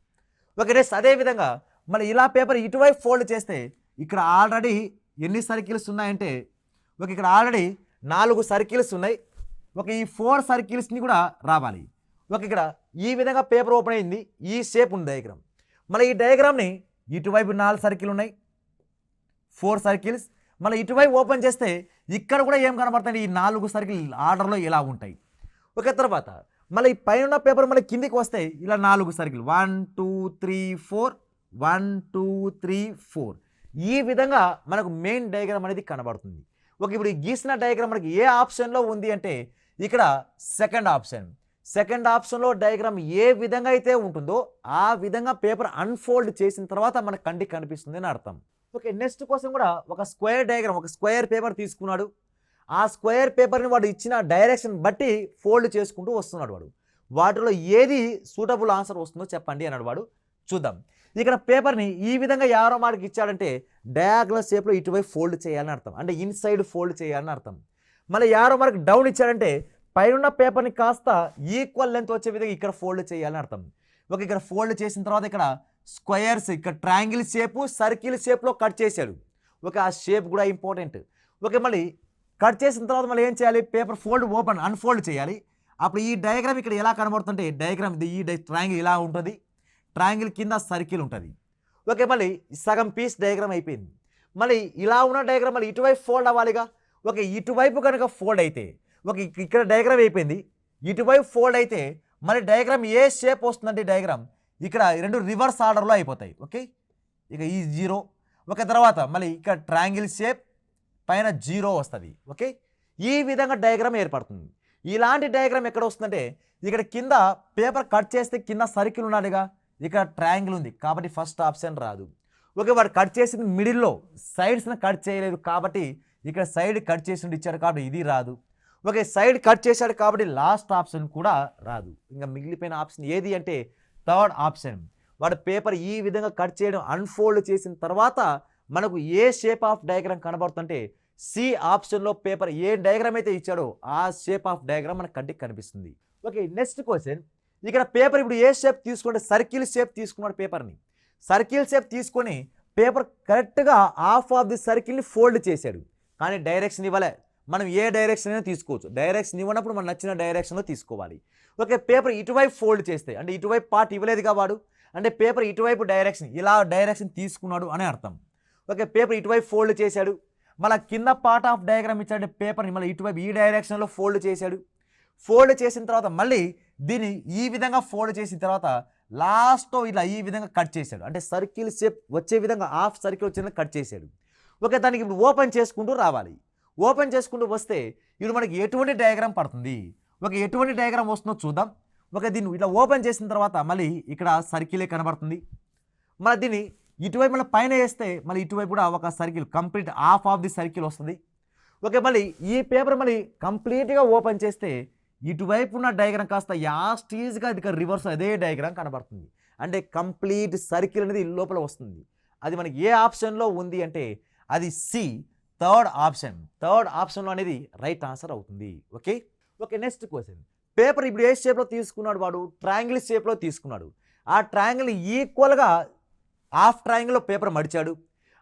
ఓకే, నెక్స్ట్ అదేవిధంగా మళ్ళీ ఇలా పేపర్ ఇటువైపు ఫోల్డ్ చేస్తే ఇక్కడ ఆల్రెడీ ఎన్ని సర్కిల్స్ ఉన్నాయంటే ఓకే ఇక్కడ ఆల్రెడీ 4 సర్కిల్స్ ఉన్నాయి. ఓకే, ఈ 4 సర్కిల్స్ని కూడా రావాలి. ఓకే, ఇక్కడ ఈ విధంగా పేపర్ ఓపెన్ అయింది, ఈ షేప్ ఉంది డయాగ్రామ్. మళ్ళీ ఈ డయాగ్రామ్ని ఇటువైపు 4 సర్కిల్ ఉన్నాయి, 4 సర్కిల్స్. మళ్ళీ ఇటువైపు ఓపెన్ చేస్తే ఇక్కడ కూడా ఏం కనబడతాయి, ఈ 4 సర్కిల్ ఆర్డర్లో ఇలా ఉంటాయి. ఓకే, తర్వాత మళ్ళీ పైన పేపర్ మళ్ళీ కిందికి వస్తే ఇలా 4 సర్కిల్ 1 2 3 4 1 2 3 4 ఈ విధంగా మనకు మెయిన్ డయాగ్రామ్ అనేది కనబడుతుంది. ఓకే, ఇప్పుడు ఈ గీసిన డయాగ్రామ్ మనకి ఏ ఆప్షన్లో ఉంది అంటే ఇక్కడ సెకండ్ ఆప్షన్లో డయాగ్రామ్ ఏ విధంగా అయితే ఉంటుందో ఆ విధంగా పేపర్ అన్ఫోల్డ్ చేసిన తర్వాత మన కంటికి కనిపిస్తుంది అని అర్థం. ఓకే, నెక్స్ట్ కోసం కూడా ఒక స్క్వేర్ డయాగ్రామ్, ఒక స్క్వేర్ పేపర్ తీసుకున్నాడు. ఆ స్క్వేర్ పేపర్ని వాడు ఇచ్చిన డైరెక్షన్ బట్టి ఫోల్డ్ చేసుకుంటూ వస్తున్నాడు వాడు. వాటిలో ఏది సూటబుల్ ఆన్సర్ వస్తుందో చెప్పండి అన్నాడు వాడు. చూద్దాం. ఇక్కడ పేపర్ని ఈ విధంగా యారో మార్క్ ఇచ్చాడంటే డయాగ్నల్ షేప్లో ఇటువైపు ఫోల్డ్ చేయాలని అర్థం, అంటే ఇన్సైడ్ ఫోల్డ్ చేయాలని అర్థం. మళ్ళీ యారో మార్క్ డౌన్ ఇచ్చాడంటే పైన పేపర్ని కాస్త ఈక్వల్ లెంత్ వచ్చే విధంగా ఇక్కడ ఫోల్డ్ చేయాలని అర్థం. ఓకే, ఇక్కడ ఫోల్డ్ చేసిన తర్వాత ఇక్కడ స్క్వేర్స్, ఇక్కడ ట్రయాంగిల్ షేపు సర్కిల్ షేప్లో కట్ చేశాడు. ఓకే, ఆ షేప్ కూడా ఇంపార్టెంట్. ఓకే, మళ్ళీ కట్ చేసిన తర్వాత మళ్ళీ ఏం చేయాలి, పేపర్ అన్ఫోల్డ్ చేయాలి. అప్పుడు ఈ డయాగ్రామ్ ఇక్కడ ఎలా కనబడుతుంటే డయాగ్రామ్ ఈ ట్రయాంగిల్ ఇలా ఉంటుంది, ట్రయాంగిల్ కింద సర్కిల్ ఉంటుంది. ఓకే, మళ్ళీ సగం పీస్ డయాగ్రామ్ అయిపోయింది. మళ్ళీ ఇలా ఉన్న డయాగ్రామ్ మళ్ళీ ఇటువైపు ఫోల్డ్ అవ్వాలిగా. ఓకే, ఇటువైపు కనుక ఫోల్డ్ అయితే ఓకే ఇక్కడ డయాగ్రామ్ అయిపోయింది, ఇటువైపు ఫోల్డ్ అయితే మళ్ళీ డయాగ్రామ్ ఏ షేప్ వస్తుందంటే డయాగ్రామ్ ఇక్కడ 2 రివర్స్ ఆర్డర్లో అయిపోతాయి. ఓకే, ఇక ఈ 0. ఓకే, తర్వాత మళ్ళీ ఇక్కడ ట్రయాంగిల్ షేప్ పైన 0 వస్తుంది. ఓకే, ఈ విధంగా డయాగ్రామ్ ఏర్పడుతుంది. ఇలాంటి డయాగ్రామ్ ఎక్కడ వస్తుందంటే ఇక్కడ కింద పేపర్ కట్ చేస్తే కింద సర్కిల్ ఉన్నాడుగా, ఇక్కడ ట్రయాంగిల్ ఉంది కాబట్టి ఫస్ట్ ఆప్షన్ రాదు. ఓకే, వాడు కట్ చేసింది మిడిల్లో, సైడ్స్ని కట్ చేయలేదు కాబట్టి ఇక్కడ సైడ్ కట్ చేసి ఇచ్చాడు కాబట్టి ఇది రాదు. ఓకే, సైడ్ కట్ చేశాడు కాబట్టి లాస్ట్ ఆప్షన్ కూడా రాదు. ఇంకా మిగిలిపోయిన ఆప్షన్ ఏది అంటే థర్డ్ ఆప్షన్. వాడు పేపర్ ఈ విధంగా కట్ చేయడం అన్ఫోల్డ్ చేసిన తర్వాత మనకు ఏ షేప్ ఆఫ్ డయాగ్రామ్ కనబడుతుంటే సి ఆప్షన్లో పేపర్ ఏ డయాగ్రామ్ అయితే ఇచ్చాడో ఆ షేప్ ఆఫ్ డయాగ్రామ్ మనకు కంటికి కనిపిస్తుంది. Okay, next question. ఇక్కడ పేపర్ ఇప్పుడు ఏ షేప్ తీసుకుంటే సర్కిల్ షేప్ తీసుకున్నాడు. పేపర్ని సర్కిల్ షేప్ తీసుకొని పేపర్ కరెక్ట్గా హాఫ్ ఆఫ్ ది సర్కిల్ని ఫోల్డ్ చేశాడు, కానీ డైరెక్షన్ ఇవ్వలే. మనం ఏ డైరెక్షన్ అయినా తీసుకోవచ్చు, డైరెక్షన్ ఇవ్వనప్పుడు మనం నచ్చిన డైరెక్షన్లో తీసుకోవాలి. ఓకే, పేపర్ ఇటువైపు ఫోల్డ్ చేస్తే అంటే ఇటువైపు పార్ట్ ఇవ్వలేదుగా వాడు, అంటే పేపర్ ఇటువైపు డైరెక్షన్ ఇలా డైరెక్షన్ తీసుకున్నాడు అని అర్థం. ఓకే, పేపర్ ఇటువైపు ఫోల్డ్ చేశాడు. మళ్ళీ కింద పార్ట్ ఆఫ్ డయాగ్రామ్ ఇచ్చాడు, పేపర్ని మళ్ళీ ఇటువైపు ఈ డైరెక్షన్లో ఫోల్డ్ చేశాడు. ఫోల్డ్ చేసిన తర్వాత మళ్ళీ దీన్ని ఈ విధంగా ఫోల్డ్ చేసిన తర్వాత లాస్ట్లో ఇలా ఈ విధంగా కట్ చేశాడు, అంటే సర్కిల్ షేప్ వచ్చే విధంగా హాఫ్ సర్కిల్ వచ్చే విధంగా కట్ చేశాడు. ఓకే, దానికి ఇప్పుడు ఓపెన్ చేసుకుంటూ రావాలి. ఓపెన్ చేసుకుంటూ వస్తే ఇప్పుడు మనకి ఎటువంటి డయాగ్రామ్ పడుతుంది, ఓకే ఎటువంటి డయాగ్రామ్ వస్తుందో చూద్దాం. ఓకే, దీన్ని ఇట్లా ఓపెన్ చేసిన తర్వాత మళ్ళీ ఇక్కడ సర్కిలే కనబడుతుంది. మళ్ళీ దీన్ని ఇటువైపు మళ్ళీ పైన వేస్తే మళ్ళీ ఇటువైపు కూడా ఒక circle complete half of the circle వస్తుంది. ఓకే, మళ్ళీ ఈ పేపర్ మళ్ళీ కంప్లీట్గా ఓపెన్ చేస్తే ఇటువైపు ఉన్న డయాగ్రామ్ కాస్త యాస్టీజ్గా ఇది రివర్స్ అదే డయాగ్రామ్ కనబడుతుంది. అంటే కంప్లీట్ సర్కిల్ అనేది లోపల వస్తుంది. అది మనకి ఏ ఆప్షన్లో ఉంది అంటే అది సి, థర్డ్ ఆప్షన్లో అనేది రైట్ ఆన్సర్ అవుతుంది. Okay okay next question. Paper ఇప్పుడు ఏ షేప్లో తీసుకున్నాడు వాడు? ట్రయాంగిల్ షేప్లో తీసుకున్నాడు. ఆ ట్రయాంగిల్ ఈక్వల్గా హాఫ్ ట్రయాంగిల్లో పేపర్ మడిచాడు.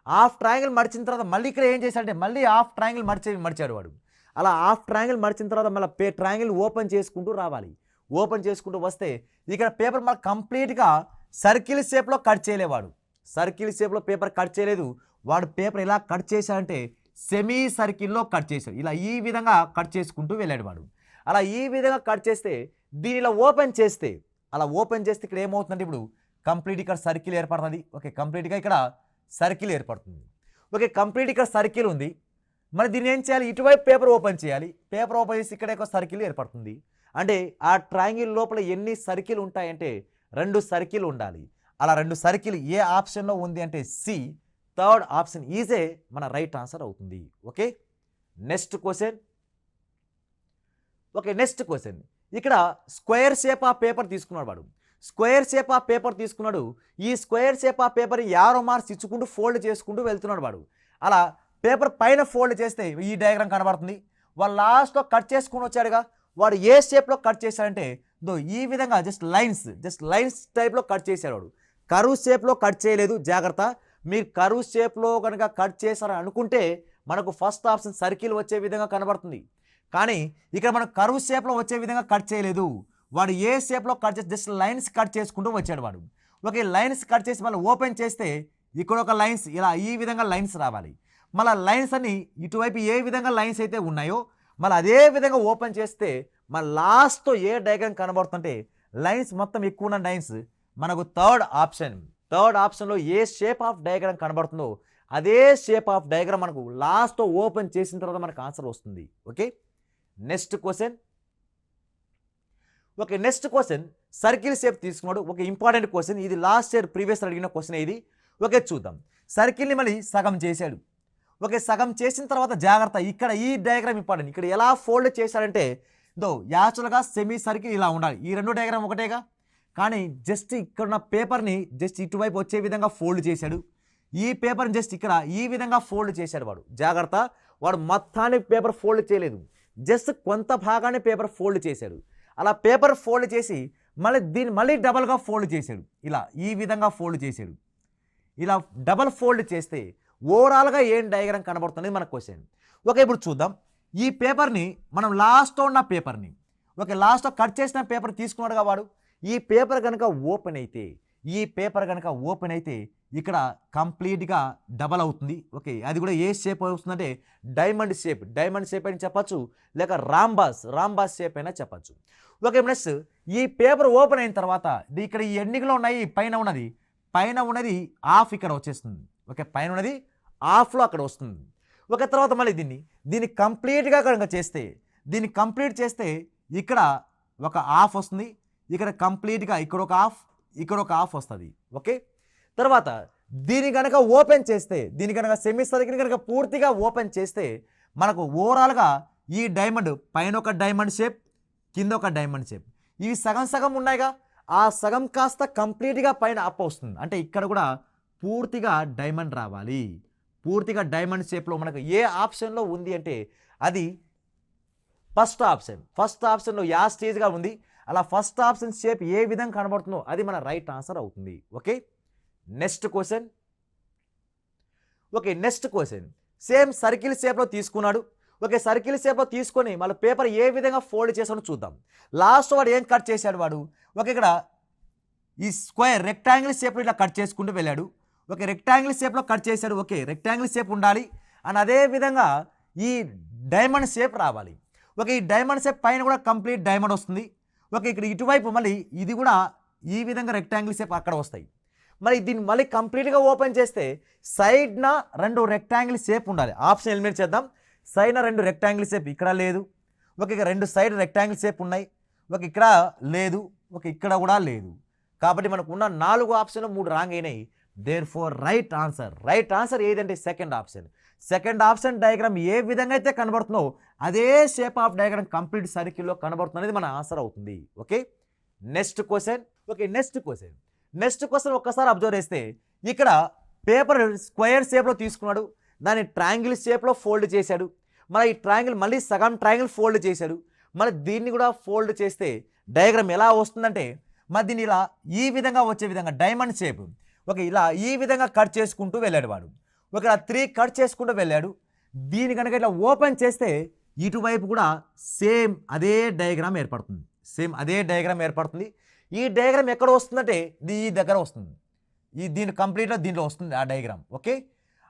హాఫ్ ట్రయాంగిల్ మడిచిన తర్వాత మళ్ళీ ఇక్కడ ఏం చేశాడంటే మళ్ళీ హాఫ్ ట్రయాంగిల్ మడిచాడు వాడు. అలా హాఫ్ ట్రయాంగిల్ మడిచిన తర్వాత మళ్ళీ ట్రయాంగిల్ ఓపెన్ చేసుకుంటూ రావాలి. ఓపెన్ చేసుకుంటూ వస్తే ఇక్కడ పేపర్ మళ్ళీ కంప్లీట్గా సర్కిల్ షేప్లో కట్ చేయలేవాడు. సర్కిల్ షేప్లో పేపర్ కట్ చేయలేదు వాడు. పేపర్ ఎలా కట్ చేశాడంటే సెమీ సర్కిల్లో కట్ చేశాడు. ఇలా ఈ విధంగా కట్ చేసుకుంటూ వెళ్ళాడు వాడు. అలా ఈ విధంగా కట్ చేస్తే దీని ఇలా ఓపెన్ చేస్తే ఇక్కడ ఏమవుతుందంటే ఇప్పుడు కంప్లీట్ ఇక్కడ సర్కిల్ ఏర్పడుతుంది. ఓకే, కంప్లీట్గా ఇక్కడ సర్కిల్ ఏర్పడుతుంది. ఓకే, కంప్లీట్ ఇక్కడ సర్కిల్ ఉంది. మరి దీన్ని ఏం చేయాలి? ఇటువైపు పేపర్ ఓపెన్ చేయాలి. పేపర్ ఓపెన్ చేసి ఇక్కడ ఒక సర్కిల్ ఏర్పడుతుంది. అంటే ఆ ట్రయాంగిల్ లోపల ఎన్ని సర్కిల్ ఉంటాయంటే 2 సర్కిల్ ఉండాలి. అలా 2 సర్కిల్ ఏ ఆప్షన్లో ఉంది అంటే సి, థర్డ్ ఆప్షన్ ఈజే మన రైట్ ఆన్సర్ అవుతుంది. Okay next question. ఇక్కడ స్క్వేర్ షేప్ ఆఫ్ పేపర్ తీసుకున్నాడు వాడు. స్క్వేర్ షేప్ ఆఫ్ పేపర్ తీసుకున్నాడు. ఈ square shape of paper arrow marks ఇచ్చుకుంటూ ఫోల్డ్ చేసుకుంటూ వెళ్తున్నాడు వాడు. అలా పేపర్ పైన ఫోల్డ్ చేస్తే ఈ డయాగ్రామ్ కనబడుతుంది. వాడు లాస్ట్లో కట్ చేసుకుని వచ్చాడుగా. వాడు ఏ షేప్లో కట్ చేశాడంటే ఈ విధంగా జస్ట్ లైన్స్ టైప్లో కట్ చేశాడు వాడు. కరువు షేప్లో కట్ చేయలేదు. జాగ్రత్త, మీరు కరువు షేప్లో కనుక కట్ చేశారని అనుకుంటే మనకు ఫస్ట్ ఆప్షన్ సర్కిల్ వచ్చే విధంగా కనబడుతుంది. కానీ ఇక్కడ మనం కరువు షేప్లో వచ్చే విధంగా కట్ చేయలేదు. వాడు ఏ షేప్లో కట్ చేసి జస్ట్ లైన్స్ కట్ చేసుకుంటూ వచ్చాడు వాడు. ఓకే, లైన్స్ కట్ చేసి మళ్ళీ ఓపెన్ చేస్తే ఇక్కడ ఒక లైన్స్ ఇలా ఈ విధంగా లైన్స్ రావాలి. మళ్ళీ లైన్స్ అన్ని ఇటువైపు ఏ విధంగా లైన్స్ అయితే ఉన్నాయో మళ్ళీ అదే విధంగా ఓపెన్ చేస్తే మన లాస్ట్తో ఏ డయాగ్రామ్ కనబడుతుంటే లైన్స్ మొత్తం ఎక్కువ ఉన్న లైన్స్ మనకు థర్డ్ ఆప్షన్లో ఏ షేప్ ఆఫ్ డయాగ్రామ్ కనబడుతుందో అదే షేప్ ఆఫ్ డయాగ్రామ్ మనకు లాస్ట్తో ఓపెన్ చేసిన తర్వాత మనకు ఆన్సర్ వస్తుంది. Okay next question. Circle shape తీసుకున్నాడు. ఒక ఇంపార్టెంట్ క్వశ్చన్ ఇది. లాస్ట్ ఇయర్ ప్రీవియస్ అడిగిన క్వశ్చన్ ఇది. ఓకే చూద్దాం. సర్కిల్ని మళ్ళీ సగం చేశాడు. ఓకే, సగం చేసిన తర్వాత జాగ్రత్త, ఇక్కడ ఈ డయాగ్రామ్ ఇంపార్టెంట్. ఇక్కడ ఎలా ఫోల్డ్ చేశాడంటే యాక్చువల్గా సెమీ సర్కిల్ ఇలా ఉండాలి. ఈ 2 డయాగ్రామ్ ఒకటేగా. కానీ జస్ట్ ఇక్కడ ఉన్న పేపర్ని జస్ట్ ఇటువైపు వచ్చే విధంగా ఫోల్డ్ చేశాడు. ఈ పేపర్ని జస్ట్ ఇక్కడ ఈ విధంగా ఫోల్డ్ చేశాడు వాడు. జాగ్రత్త, వాడు మొత్తాన్ని పేపర్ ఫోల్డ్ చేయలేదు. జస్ట్ కొంత భాగాన్ని పేపర్ ఫోల్డ్ చేశాడు. అలా పేపర్ ఫోల్డ్ చేసి దీన్ని మళ్ళీ డబల్గా ఫోల్డ్ చేశాడు. ఇలా ఈ విధంగా ఫోల్డ్ చేశాడు. ఇలా డబల్ ఫోల్డ్ చేస్తే ఓవరాల్గా ఏం డయాగ్రామ్ కనబడుతుంది మన క్వశ్చన్. ఓకే, ఇప్పుడు చూద్దాం. ఈ పేపర్ని మనం లాస్ట్లో ఉన్న పేపర్ని లాస్ట్లో కట్ చేసిన పేపర్ తీసుకున్నాడుగా వాడు. ఈ పేపర్ కనుక ఓపెన్ అయితే ఇక్కడ కంప్లీట్గా డబల్ అవుతుంది. ఓకే, అది కూడా ఏ షేప్ వస్తుందంటే డైమండ్ షేప్ అని చెప్పచ్చు, లేక రాంబాస్ షేప్ అయినా చెప్పచ్చు. ఓకే, నెక్స్ట్ ఈ పేపర్ ఓపెన్ అయిన తర్వాత ఇక్కడ ఈ ఎండింగ్లో ఉన్నాయి. పైన ఉన్నది హాఫ్ ఇక్కడ వచ్చేస్తుంది. ఓకే, పైన ఉన్నది హాఫ్లో అక్కడ వస్తుంది. ఒక తర్వాత మళ్ళీ దీన్ని కంప్లీట్గా కనుక చేస్తే కంప్లీట్ చేస్తే ఇక్కడ ఒక హాఫ్ వస్తుంది. ఇక్కడ కంప్లీట్గా ఇక్కడ ఒక హాఫ్ వస్తుంది. ఓకే, తర్వాత దీన్ని కనుక ఓపెన్ చేస్తే సెమీ సర్కిల్ కనుక పూర్తిగా ఓపెన్ చేస్తే మనకు ఓవరాల్గా ఈ డైమండ్ పైన ఒక డైమండ్ షేప్, కింద ఒక డైమండ్ షేప్, ఇవి సగం ఉన్నాయిగా. ఆ సగం కాస్త కంప్లీట్గా పైన అప్ వస్తుంది. అంటే ఇక్కడ కూడా పూర్తిగా డైమండ్ రావాలి. పూర్తిగా డైమండ్ షేప్లో మనకు ఏ ఆప్షన్లో ఉంది అంటే అది ఫస్ట్ ఆప్షన్లో యా స్టేజ్గా ఉంది. అలా ఫస్ట్ ఆప్షన్ షేప్ ఏ విధంగా కనబడుతుందో అది మన రైట్ ఆన్సర్ అవుతుంది. Okay next question. Same circle షేప్లో తీసుకున్నాడు. ఓకే, సర్కిల్ షేప్లో తీసుకొని మళ్ళీ పేపర్ ఏ విధంగా ఫోల్డ్ చేసాడో చూద్దాం. లాస్ట్ వాడు ఏం కట్ చేశాడు వాడు? ఓకే, ఇక్కడ ఈ స్క్వేర్ రెక్టాంగిల్ షేప్లో ఇలా కట్ చేసుకుంటూ వెళ్ళాడు. ఓకే, రెక్టాంగిల్ షేప్లో కట్ చేశాడు. ఓకే, రెక్టాంగిల్ షేప్ ఉండాలి అని అదే విధంగా ఈ డైమండ్ షేప్ రావాలి. ఓకే, ఈ డైమండ్ షేప్ పైన కూడా కంప్లీట్ డైమండ్ వస్తుంది. ఓకే, ఇక్కడ ఇటువైపు మళ్ళీ ఇది కూడా ఈ విధంగా రెక్టాంగిల్ షేప్ అక్కడ వస్తాయి. మరి దీన్ని మళ్ళీ కంప్లీట్గా ఓపెన్ చేస్తే సైడ్న 2 రెక్టాంగిల్ షేప్ ఉండాలి. ఆప్షన్ ఎలిమినేట్ చేద్దాం. సైడ్న 2 రెక్టాంగిల్ షేప్ ఇక్కడ లేదు. ఓకే, ఇక 2 సైడ్ రెక్టాంగిల్ షేప్ ఉన్నాయి. ఓకే, ఇక్కడ లేదు. ఓకే, ఇక్కడ కూడా లేదు. కాబట్టి మనకు ఉన్న 4 ఆప్షన్లు 3 రాంగ్ అయినాయి. దేర్ ఫోర్ రైట్ ఆన్సర్ ఏదంటే సెకండ్ ఆప్షన్ డయాగ్రామ్ ఏ విధంగా అయితే కనబడుతుందో అదే షేప్ ఆఫ్ డయాగ్రామ్ కంప్లీట్ సర్కిల్లో కనబడుతుంది అనేది మన ఆన్సర్ అవుతుంది. ఓకే, నెక్స్ట్ క్వశ్చన్ ఒక్కసారి అబ్జర్వ్ చేస్తే ఇక్కడ పేపర్ స్క్వేర్ షేప్లో తీసుకున్నాడు, దాన్ని ట్రయాంగిల్ షేప్లో ఫోల్డ్ చేశాడు, మరి ఈ ట్రయాంగిల్ మళ్ళీ సగం ట్రయాంగిల్ ఫోల్డ్ చేశాడు, మరి దీన్ని కూడా ఫోల్డ్ చేస్తే డయాగ్రామ్ ఎలా వస్తుందంటే మరి దీన్ని ఇలా ఈ విధంగా వచ్చే విధంగా డైమండ్ షేప్ ఓకే ఇలా ఈ విధంగా కట్ చేసుకుంటూ వెళ్ళాడు వాడు. ఒక 3 కట్ చేసుకుంటూ వెళ్ళాడు. దీని కనుక ఇట్లా ఓపెన్ చేస్తే ఇటువైపు కూడా సేమ్ అదే డయాగ్రామ్ ఏర్పడుతుంది. ఈ డయాగ్రామ్ ఎక్కడ వస్తుందంటే ఈ దగ్గర వస్తుంది. దీని కంప్లీట్గా దీంట్లో వస్తుంది ఆ డయాగ్రామ్. ఓకే,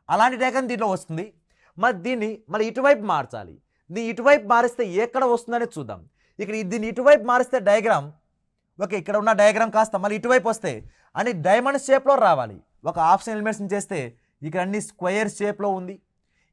అలాంటి డయాగ్రామ్ దీంట్లో వస్తుంది. మరి దీన్ని మరి ఇటువైపు మార్చాలి. దీన్ని ఇటువైపు మారిస్తే ఎక్కడ వస్తుందనేది చూద్దాం. ఇక్కడ దీన్ని ఇటువైపు మారిస్తే డయాగ్రామ్ ఓకే ఇక్కడ ఉన్న డయాగ్రామ్ కాస్త మళ్ళీ ఇటువైపు వస్తే అని డైమండ్ షేప్లో రావాలి. ఒక ఆప్షన్ ఎలిమెంట్స్ని చేస్తే ఇక్కడ అన్ని స్క్వేర్ షేప్లో ఉంది,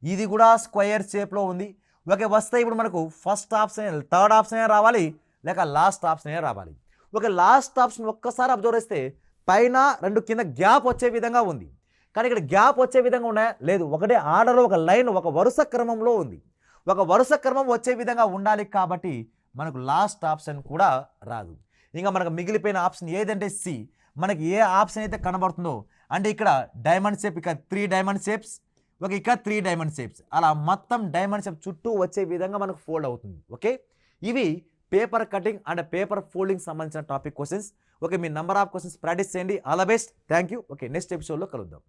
ఇది కూడా స్క్వేర్ షేప్లో ఉంది. ఓకే, వస్తే ఇప్పుడు మనకు ఫస్ట్ ఆప్షన్ థర్డ్ ఆప్షన్ రావాలి లేక లాస్ట్ ఆప్షన్ రావాలి. ఓకే, లాస్ట్ ఆప్షన్ ఒక్కసారి అబ్జర్వ్ చేస్తే పైన 2 కింద గ్యాప్ వచ్చే విధంగా ఉంది. కానీ ఇక్కడ గ్యాప్ వచ్చే విధంగా ఉన్నాయా? లేదు. ఒకటే ఆర్డర్ ఒక లైన్ ఒక వరుస క్రమంలో ఉంది. ఒక వరుస క్రమం వచ్చే విధంగా ఉండాలి కాబట్టి మనకు లాస్ట్ ఆప్షన్ కూడా రాదు. ఇంకా మనకు మిగిలిపోయిన ఆప్షన్ ఏదంటే సి. మనకి ఏ ఆప్షన్ అయితే కనబడుతుందో అంటే ఇక్కడ డైమండ్ షేప్, ఇక్కడ 3 డైమండ్ షేప్స్, ఓకే ఇక్కడ 3 డైమండ్ షేప్స్, అలా మొత్తం డైమండ్ షేప్ చుట్టూ వచ్చే విధంగా మనకు ఫోల్డ్ అవుతుంది. ఓకే, ఇవి paper cutting and paper folding సంబంధించిన టాపిక్ క్వశ్చన్స్. ఓకే, మీ నెంబర్ ఆఫ్ క్వశ్చన్స్ ప్రాక్టీస్ చేయండి. All the best. Thank you. Okay, next ఎపిసోడ్లో కలుద్దాం.